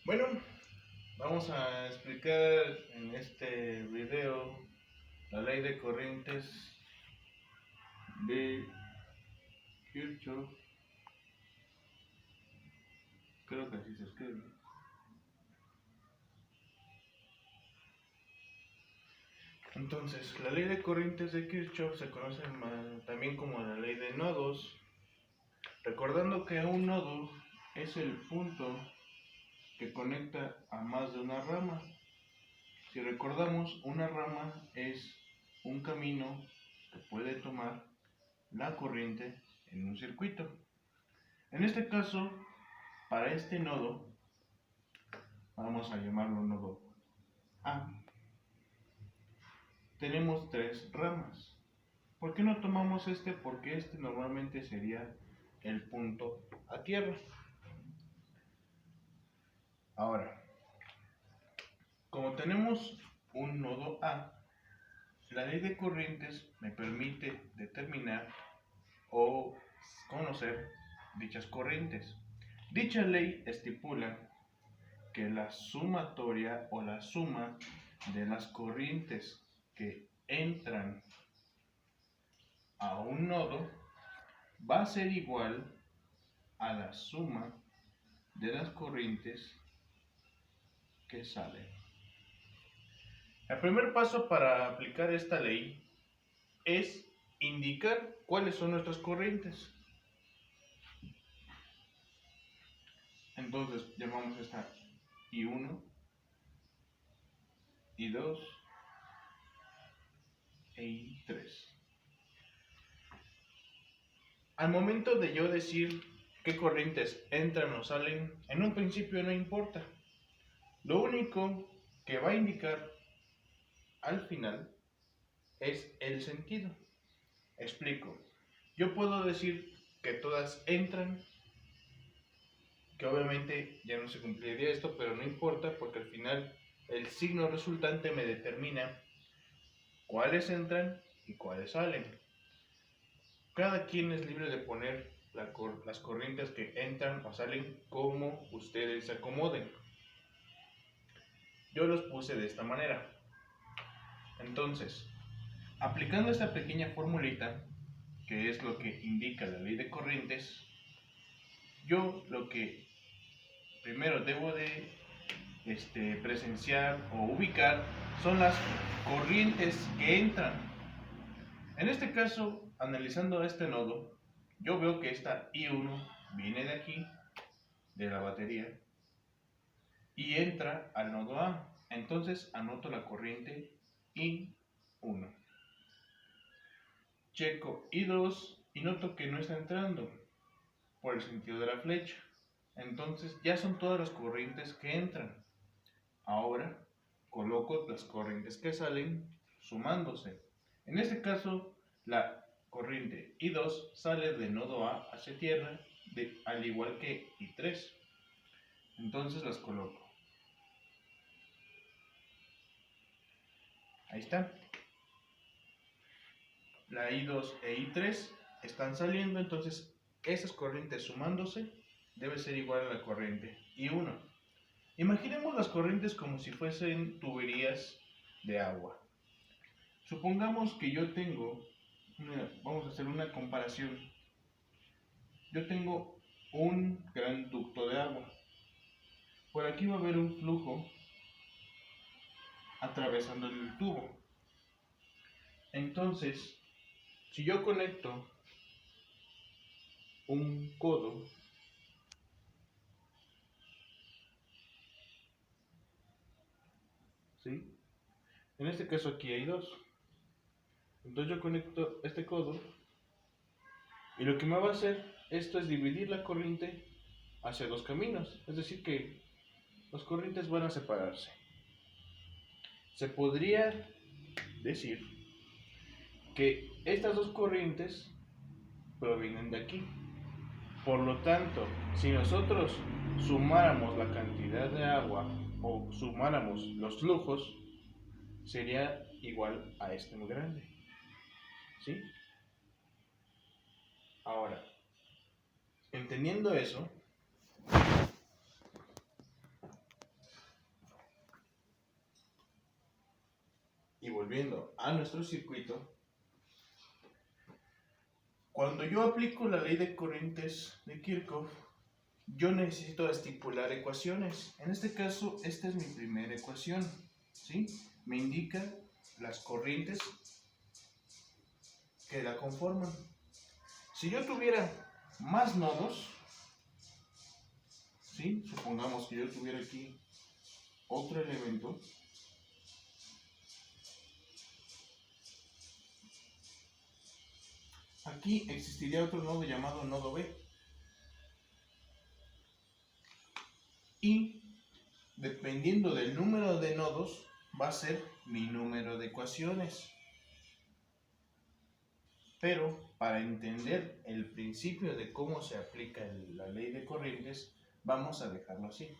Bueno, vamos a explicar en este video la ley de corrientes de Kirchhoff. Creo que así se escribe. Entonces, la ley de corrientes de Kirchhoff se conoce también como la ley de nodos, recordando que un nodo es el punto que conecta a más de una rama. Si recordamos, una rama es un camino que puede tomar la corriente en un circuito. En este caso, para este nodo, vamos a llamarlo nodo A, tenemos tres ramas. ¿Por qué no tomamos este? Porque este normalmente sería el punto a tierra. Ahora, como tenemos un nodo A, la ley de corrientes me permite determinar o conocer dichas corrientes. Dicha ley estipula que la sumatoria o la suma de las corrientes que entran a un nodo va a ser igual a la suma de las corrientes que salen. El primer paso para aplicar esta ley es indicar cuáles son nuestras corrientes. Entonces llamamos esta I1, I2 e I3. Al momento de yo decir qué corrientes entran o salen, en un principio no importa. Lo único que va a indicar al final es el sentido. Explico. Yo puedo decir que todas entran, que obviamente ya no se cumpliría esto, pero no importa porque al final el signo resultante me determina cuáles entran y cuáles salen. Cada quien es libre de poner las corrientes que entran o salen como ustedes se acomoden. Yo los puse de esta manera. Entonces, aplicando esta pequeña formulita, que es lo que indica la ley de corrientes, yo lo que primero debo de presenciar o ubicar son las corrientes que entran. En este caso, analizando este nodo, yo veo que esta I1 viene de aquí, de la batería, y entra al nodo A. Entonces anoto la corriente I1. Checo I2 y noto que no está entrando por el sentido de la flecha. Entonces ya son todas las corrientes que entran. Ahora coloco las corrientes que salen sumándose. En este caso, la corriente I2 sale de nodo A hacia tierra, al igual que I3. Entonces las coloco. Ahí está. La I2 e I3 están saliendo, entonces esas corrientes sumándose debe ser igual a la corriente I1. Imaginemos las corrientes como si fuesen tuberías de agua. Supongamos que yo tengo, vamos a hacer una comparación. Yo tengo un gran ducto de agua. Por aquí va a haber un flujo atravesando el tubo. Entonces, si yo conecto un codo, ¿sí? En este caso aquí hay dos. Entonces yo conecto este codo y lo que me va a hacer esto es dividir la corriente hacia dos caminos. Es decir que las corrientes van a separarse. Se podría decir que estas dos corrientes provienen de aquí. Por lo tanto, si nosotros sumáramos la cantidad de agua o sumáramos los flujos, sería igual a este muy grande. ¿Sí? Ahora, entendiendo eso, Y volviendo a nuestro circuito, cuando yo aplico la ley de corrientes de Kirchhoff, yo necesito estipular ecuaciones. En este caso, esta es mi primera ecuación, ¿sí? Me indica las corrientes que la conforman. Si yo tuviera más nodos, ¿sí? Supongamos que yo tuviera aquí otro elemento, aquí existiría otro nodo llamado nodo B. Y dependiendo del número de nodos, va a ser mi número de ecuaciones. Pero para entender el principio de cómo se aplica la ley de corrientes, vamos a dejarlo así.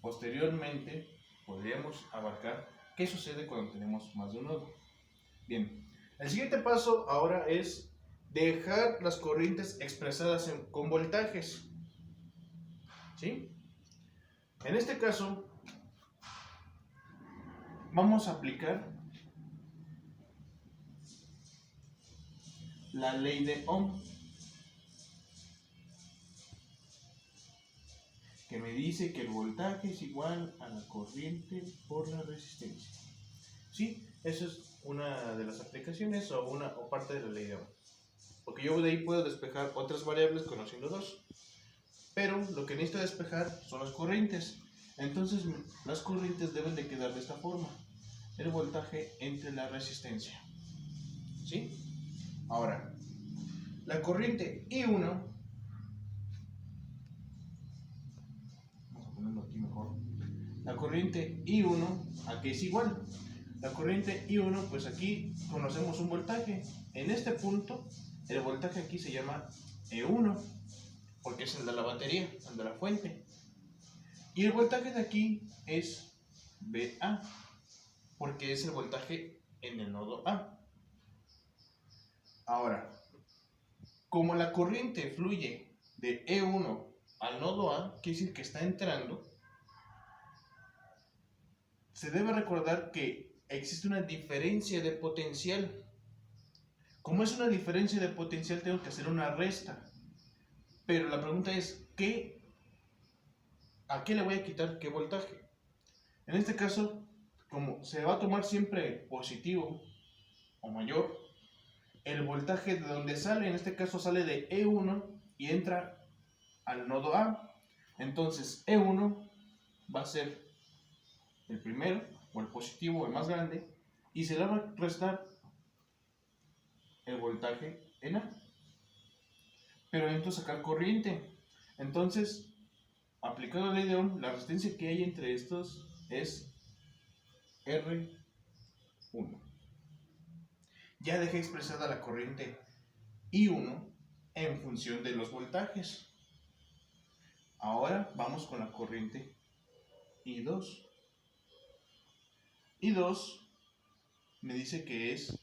Posteriormente, podríamos abarcar qué sucede cuando tenemos más de un nodo. Bien, el siguiente paso ahora es dejar las corrientes expresadas con voltajes. ¿Sí? En este caso, vamos a aplicar la ley de Ohm, que me dice que el voltaje es igual a la corriente por la resistencia. ¿Sí? Esa es una de las aplicaciones o parte de la ley de Ohm. Porque yo de ahí puedo despejar otras variables conociendo dos. Pero lo que necesito despejar son las corrientes. Entonces las corrientes deben de quedar de esta forma. El voltaje entre la resistencia. ¿Sí? Ahora, la corriente I1, vamos a ponerlo aquí mejor. La corriente I1, aquí es igual. La corriente I1, pues aquí conocemos un voltaje. En este punto, el voltaje aquí se llama E1, porque es el de la batería, el de la fuente. Y el voltaje de aquí es VA, porque es el voltaje en el nodo A. Ahora, como la corriente fluye de E1 al nodo A, quiere decir que está entrando, se debe recordar que existe una diferencia de potencial. Como es una diferencia de potencial, tengo que hacer una resta. Pero la pregunta es, ¿a qué le voy a quitar qué voltaje? En este caso, como se va a tomar siempre positivo o mayor, el voltaje de donde sale, en este caso sale de E1 y entra al nodo A. Entonces E1 va a ser el primero, o el positivo, el más grande, y se le va a restar el voltaje en A. Pero necesito sacar corriente. Entonces, aplicando la ley de Ohm, la resistencia que hay entre estos es R1. Ya dejé expresada la corriente I1 en función de los voltajes. Ahora vamos con la corriente I2. I2 me dice que es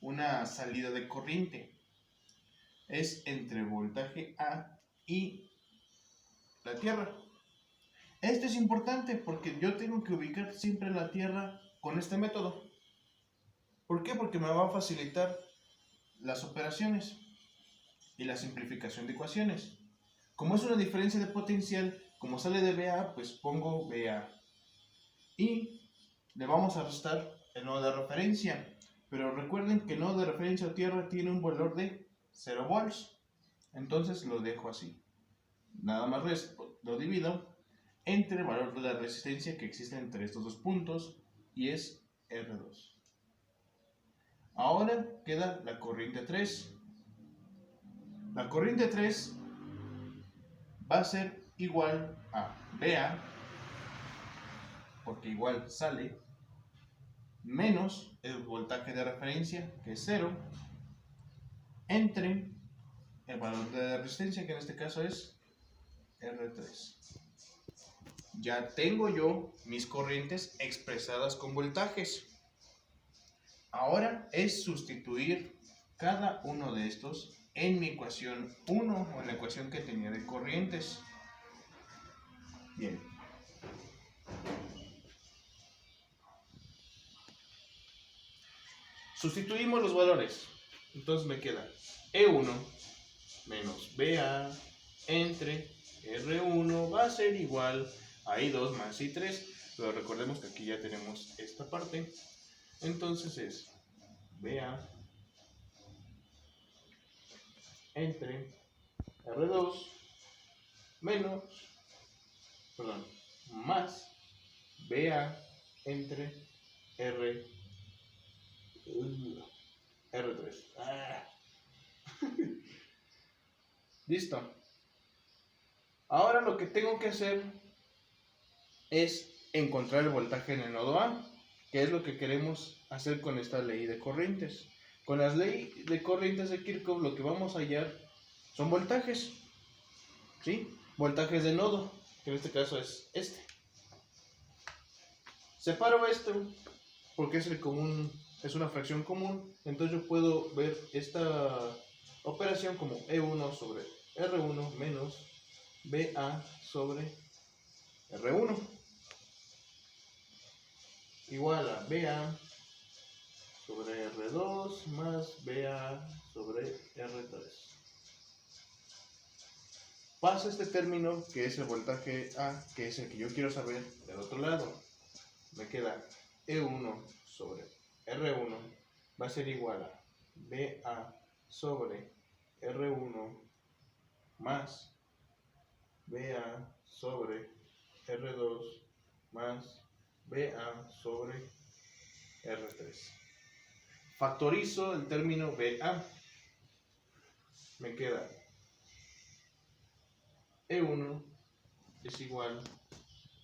una salida de corriente. Es entre voltaje A y la Tierra. Esto es importante porque yo tengo que ubicar siempre la Tierra con este método. ¿Por qué? Porque me va a facilitar las operaciones y la simplificación de ecuaciones. Como es una diferencia de potencial, como sale de VA, pues pongo VA. Y le vamos a restar el nodo de referencia. Pero recuerden que el nodo de referencia a Tierra tiene un valor de 0 volts. Entonces lo dejo así. Nada más lo divido entre el valor de la resistencia que existe entre estos dos puntos y es R2. Ahora queda la corriente 3. La corriente 3 va a ser igual a VA, porque igual sale, menos el voltaje de referencia, que es 0, entre el valor de la resistencia, que en este caso es R3. Ya tengo yo mis corrientes expresadas con voltajes. Ahora es sustituir cada uno de estos en mi ecuación 1 o en la ecuación que tenía de corrientes. Bien. Sustituimos los valores. Entonces me queda E1 menos BA entre R1 va a ser igual a I2 más I3. Pero recordemos que aquí ya tenemos esta parte. Entonces es BA entre R2 menos, perdón, más BA entre R3. Listo. Ahora lo que tengo que hacer es encontrar el voltaje en el nodo A, que es lo que queremos hacer con esta ley de corrientes. Con las leyes de corrientes de Kirchhoff lo que vamos a hallar son voltajes, ¿sí? Voltajes de nodo, que en este caso es este. Separo esto porque es el común, es una fracción común, entonces yo puedo ver esta operación como E1 sobre R1 menos BA sobre R1 igual a BA sobre R2 más BA sobre R3. Paso este término que es el voltaje A, que es el que yo quiero saber del otro lado. Me queda E1 sobre R1 va a ser igual a BA sobre R1 más BA sobre R2 más BA sobre R3. Factorizo el término BA. Me queda E1 es igual,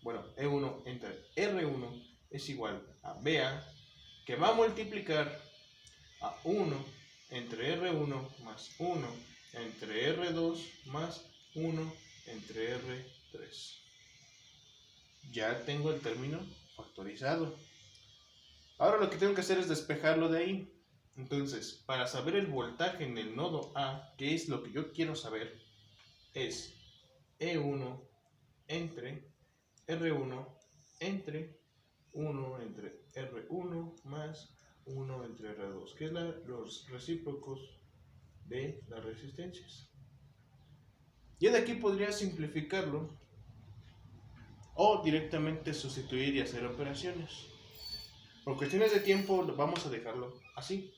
E1 entre R1 es igual a BA, que va a multiplicar a 1 entre R1 más 1 entre R2 más 1 entre R3. Ya tengo el término factorizado. Ahora lo que tengo que hacer es despejarlo de ahí. Entonces, para saber el voltaje en el nodo A, que es lo que yo quiero saber, es E1 entre R1 entre 1 entre R1 más 1 entre R2, que es los recíprocos de las resistencias. Y de aquí podría simplificarlo o directamente sustituir y hacer operaciones. Por cuestiones de tiempo vamos a dejarlo así.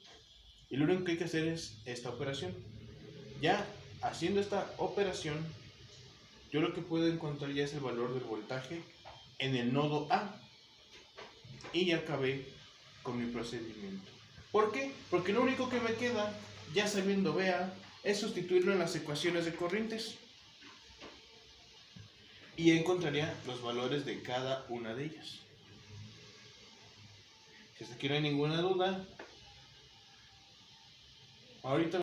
Y lo único que hay que hacer es esta operación. Ya haciendo esta operación, yo lo que puedo encontrar ya es el valor del voltaje en el nodo A. Y ya acabé con mi procedimiento. ¿Por qué? Porque lo único que me queda, ya sabiendo BA, es sustituirlo en las ecuaciones de corrientes. Y encontraría los valores de cada una de ellas. Si hasta aquí no hay ninguna duda, ahorita